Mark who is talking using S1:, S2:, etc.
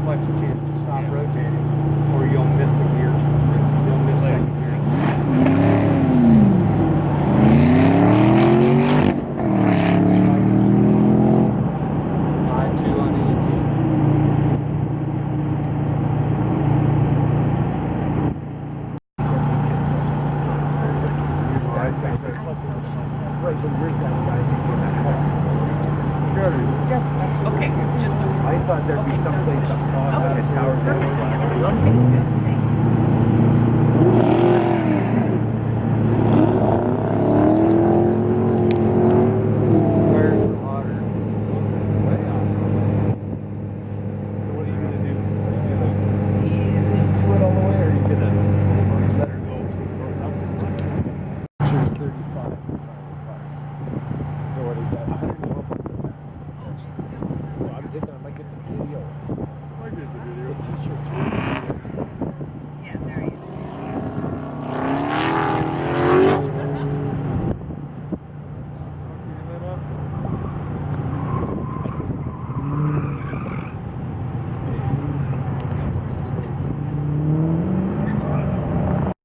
S1: much a chance to stop rotating, or you'll miss the gear. You'll miss second gear. I2 on ET.
S2: Okay, just so.
S1: I thought there'd be some